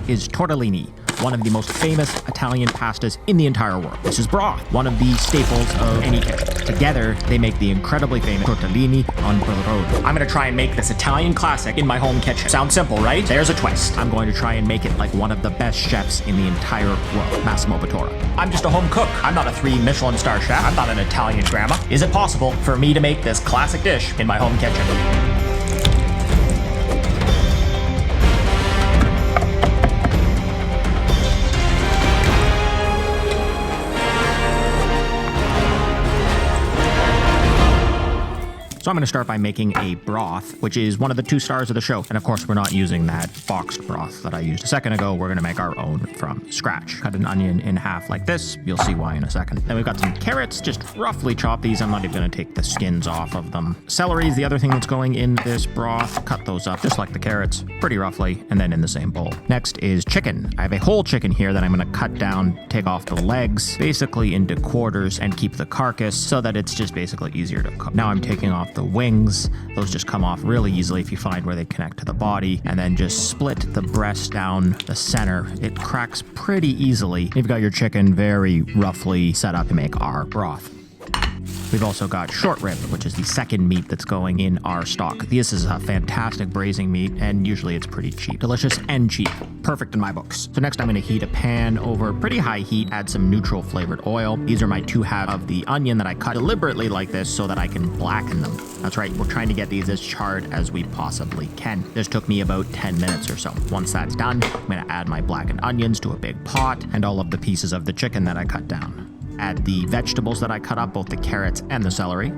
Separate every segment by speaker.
Speaker 1: is tortellini, one of the most famous Italian pastas in the entire world. This is broth, one of the staples of any kitchen. Together, they make the incredibly famous tortellini on Brodo. I'm gonna try and make this Italian classic in my home kitchen. Sounds simple, right? There's a twist. I'm going to try and make it like one of the best chefs in the entire world, Massimo Bottura. I'm just a home cook. I'm not a 3 Michelin-starred chef. I'm not an Italian grandma. Is it possible for me to make this classic dish in my home kitchen? So I'm going to start by making a broth, which is one of the 2 stars of the show. And of course, we're not using that boxed broth that I used a second ago. We're going to make our own from scratch. Cut an onion in half like this. You'll see why in a second. Then we've got some carrots, just roughly chop these. I'm not even going to take the skins off of them. Celery is the other thing that's going in this broth. Cut those up just like the carrots, pretty roughly, and then in the same bowl. Next is chicken. I have a whole chicken here that I'm going to cut down, take off the legs, basically into quarters, and keep the carcass so that it's just basically easier to cook. Now I'm taking off the wings. Those just come off really easily if you find where they connect to the body, and then just split the breast down the center. It cracks pretty easily. You've got your chicken very roughly set up to make our broth. We've also got short rib, which is the second meat that's going in our stock. This is a fantastic braising meat, and usually it's pretty cheap. Delicious and cheap. Perfect in my books. So next I'm going to heat a pan over pretty high heat, add some neutral flavored oil. These are my 2 halves of the onion that I cut deliberately like this so that I can blacken them. That's right, we're trying to get these as charred as we possibly can. This took me about 10 minutes or so. Once that's done, I'm going to add my blackened onions to a big pot and all of the pieces of the chicken that I cut down. Add the vegetables that I cut up, both the carrots and the celery.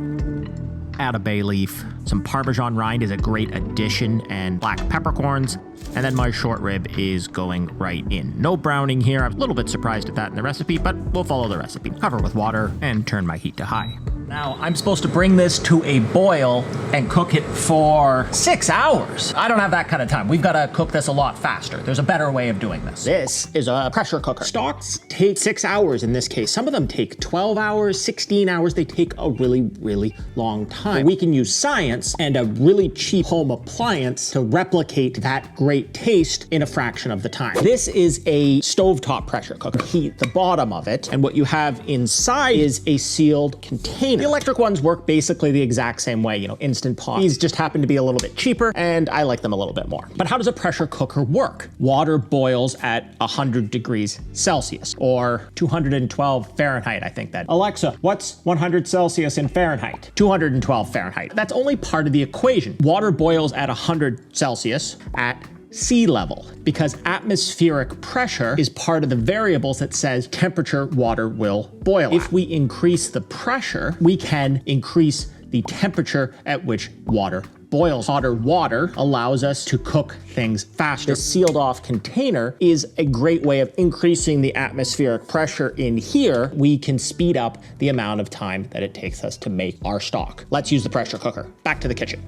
Speaker 1: Add a bay leaf. Some Parmesan rind is a great addition, and black peppercorns. And then my short rib is going right in. No browning here. I'm a little bit surprised at that in the recipe, but we'll follow the recipe. Cover with water and turn my heat to high. Now, I'm supposed to bring this to a boil and cook it for 6 hours. I don't have that kind of time. We've got to cook this a lot faster. There's a better way of doing this. This is a pressure cooker. Stocks take 6 hours in this case. Some of them take 12 hours, 16 hours. They take a really, really long time. We can use science and a really cheap home appliance to replicate that great taste in a fraction of the time. This is a stovetop pressure cooker. Heat the bottom of it, and what you have inside is a sealed container. The electric ones work basically the exact same way, Instant Pot. These just happen to be a little bit cheaper, and I like them a little bit more. But how does a pressure cooker work? Water boils at 100 degrees Celsius, or 212 Fahrenheit, I think that. Alexa, what's 100 Celsius in Fahrenheit? 212 Fahrenheit. That's only part of the equation. Water boils at 100 Celsius at sea level, because atmospheric pressure is part of the variables that says temperature water will boil. If we increase the pressure, we can increase the temperature at which water boils. Hotter water allows us to cook things faster. This sealed off container is a great way of increasing the atmospheric pressure in here. We can speed up the amount of time that it takes us to make our stock. Let's use the pressure cooker. Back to the kitchen.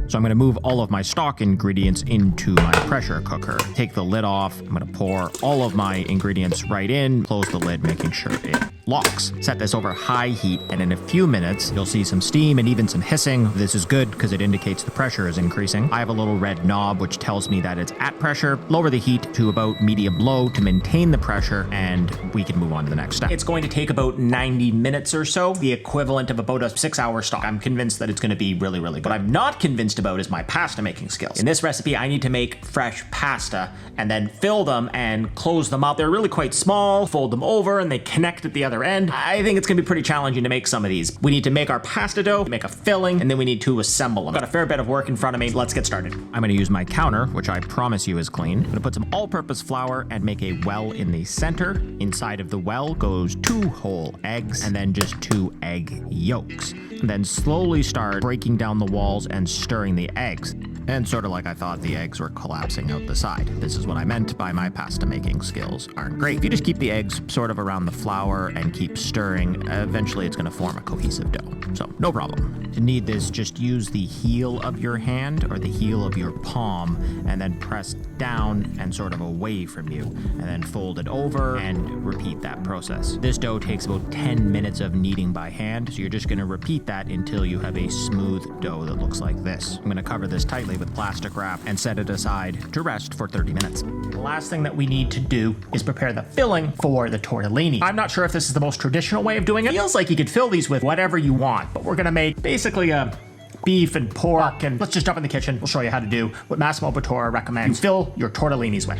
Speaker 1: So I'm going to move all of my stock ingredients into my pressure cooker. Take the lid off. I'm going to pour all of my ingredients right in, close the lid, making sure it locks. Set this over high heat, and in a few minutes, you'll see some steam and even some hissing. This is good because it indicates the pressure is increasing. I have a little red knob, which tells me that it's at pressure. Lower the heat to about medium low to maintain the pressure, and we can move on to the next step. It's going to take about 90 minutes or so, the equivalent of about a 6-hour stock. I'm convinced that it's going to be really, really good. What I'm not convinced about is my pasta making skills. In this recipe, I need to make fresh pasta and then fill them and close them up. They're really quite small, fold them over, and they connect at the other end. I think it's gonna be pretty challenging to make some of these. We need to make our pasta dough, make a filling, and then we need to assemble them. Got a fair bit of work in front of me. Let's get started. I'm gonna use my counter, which I promise you is clean. I'm gonna put some all-purpose flour and make a well in the center. Inside of the well goes 2 whole eggs and then just 2 egg yolks. And then slowly start breaking down the walls and stirring the eggs. And sort of like I thought, the eggs were collapsing out the side. This is what I meant by my pasta making skills aren't great. If you just keep the eggs sort of around the flour and keep stirring, eventually it's gonna form a cohesive dough. So no problem. To knead this, just use the heel of your hand or the heel of your palm and then press down and sort of away from you, and then fold it over and repeat that process. This dough takes about 10 minutes of kneading by hand, so you're just gonna repeat that until you have a smooth dough that looks like this. I'm gonna cover this tightly carefully with plastic wrap and set it aside to rest for 30 minutes. The last thing that we need to do is prepare the filling for the tortellini. I'm not sure if this is the most traditional way of doing it. It feels like you could fill these with whatever you want, but we're gonna make basically a beef and pork, and let's just jump in the kitchen. We'll show you how to do what Massimo Bottura recommends you fill your tortellinis with.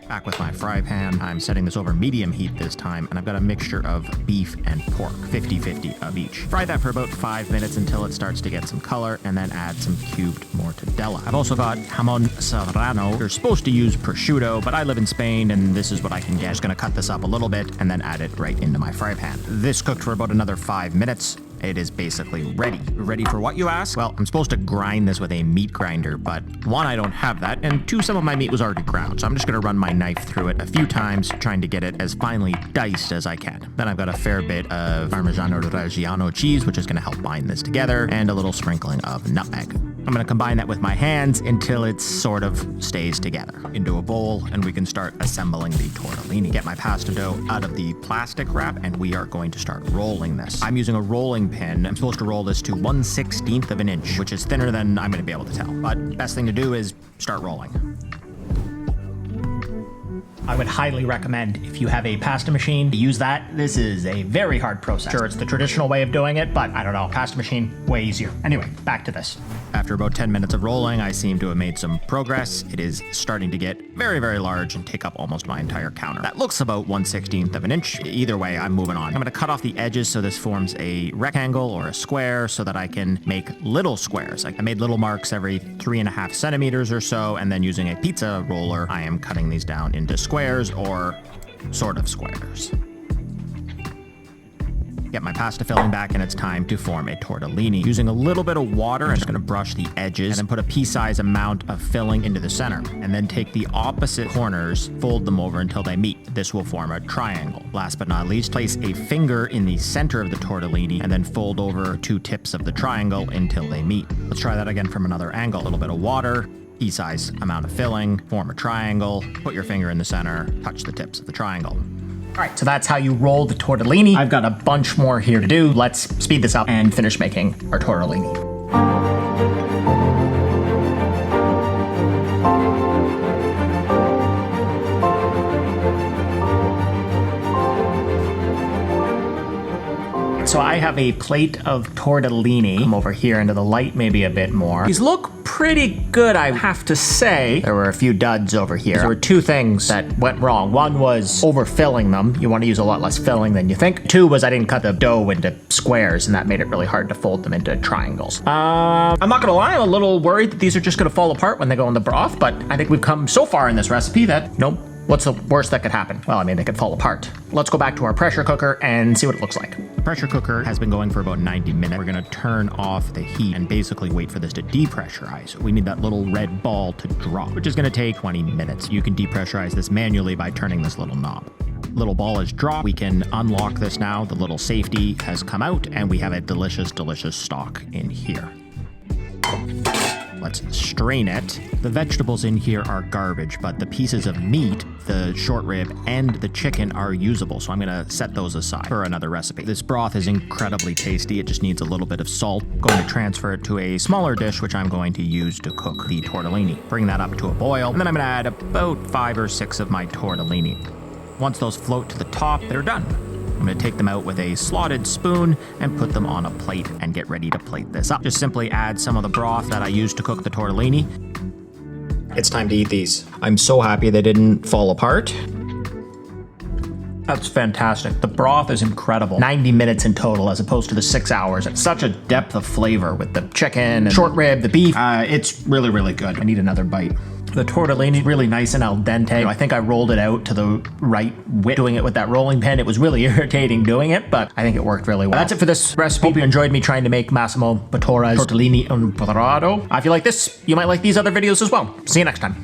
Speaker 1: Back with my fry pan, I'm setting this over medium heat this time, and I've got a mixture of beef and pork, 50-50 of each. Fry that for about 5 minutes until it starts to get some color, and then add some cubed mortadella. I've also got jamon serrano. You're supposed to use prosciutto, but I live in Spain, and this is what I can get. Just gonna cut this up a little bit, and then add it right into my fry pan. This cooked for about another 5 minutes. It is basically ready. Ready for what, you ask? Well, I'm supposed to grind this with a meat grinder, but one, I don't have that, and two, some of my meat was already ground, so I'm just gonna run my knife through it a few times, trying to get it as finely diced as I can. Then I've got a fair bit of Parmigiano-Reggiano cheese, which is gonna help bind this together, and a little sprinkling of nutmeg. I'm gonna combine that with my hands until it sort of stays together into a bowl, and we can start assembling the tortellini. Get my pasta dough out of the plastic wrap, and we are going to start rolling this. I'm using a rolling pin. I'm supposed to roll this to 1/16 of an inch, which is thinner than I'm gonna be able to tell. But best thing to do is start rolling. I would highly recommend, if you have a pasta machine, to use that. This is a very hard process. Sure, it's the traditional way of doing it, but I don't know, pasta machine, way easier. Anyway, back to this. After about 10 minutes of rolling, I seem to have made some progress. It is starting to get very, very large and take up almost my entire counter. That looks about 1/16 of an inch. Either way, I'm moving on. I'm gonna cut off the edges so this forms a rectangle or a square so that I can make little squares. I made little marks every 3.5 centimeters or so, and then using a pizza roller, I am cutting these down into squares or sort of squares. Get my pasta filling back, and it's time to form a tortellini. Using a little bit of water, I'm just gonna brush the edges and then put a pea-sized amount of filling into the center, and then take the opposite corners, fold them over until they meet. This will form a triangle. Last but not least, place a finger in the center of the tortellini and then fold over 2 tips of the triangle until they meet. Let's try that again from another angle. A little bit of water, pea-sized amount of filling, form a triangle, put your finger in the center, touch the tips of the triangle. All right, so that's how you roll the tortellini. I've got a bunch more here to do. Let's speed this up and finish making our tortellini. So I have a plate of tortellini. Come over here into the light maybe a bit more. These look pretty good, I have to say. There were a few duds over here. There were 2 things that went wrong. One was overfilling them. You want to use a lot less filling than you think. 2 was I didn't cut the dough into squares, and that made it really hard to fold them into triangles. I'm not gonna lie, I'm a little worried that these are just gonna fall apart when they go in the broth, but I think we've come so far in this recipe that, nope. What's the worst that could happen? Well, I mean, they could fall apart. Let's go back to our pressure cooker and see what it looks like. The pressure cooker has been going for about 90 minutes. We're gonna turn off the heat and basically wait for this to depressurize. We need that little red ball to drop, which is gonna take 20 minutes. You can depressurize this manually by turning this little knob. Little ball is dropped. We can unlock this now. The little safety has come out, and we have a delicious, delicious stock in here. Let's strain it. The vegetables in here are garbage, but the pieces of meat, the short rib and the chicken, are usable, so I'm gonna set those aside for another recipe. This broth is incredibly tasty. It just needs a little bit of salt. I'm going to transfer it to a smaller dish, which I'm going to use to cook the tortellini. Bring that up to a boil, and then I'm gonna add about 5 or 6 of my tortellini. Once those float to the top, they're done. I'm gonna take them out with a slotted spoon and put them on a plate and get ready to plate this up. Just simply add some of the broth that I used to cook the tortellini. It's time to eat these. I'm so happy they didn't fall apart. That's fantastic. The broth is incredible. 90 minutes in total as opposed to the 6 hours. It's such a depth of flavor with the chicken and short rib, the beef. It's really, really good. I need another bite. The tortellini really nice and al dente. I think I rolled it out to the right width doing it with that rolling pin. It was really irritating doing it, but I think it worked really well. That's it for this recipe. Hope you enjoyed me trying to make Massimo Bottura's tortellini un Brodo. If you like this, you might like these other videos as well. See you next time.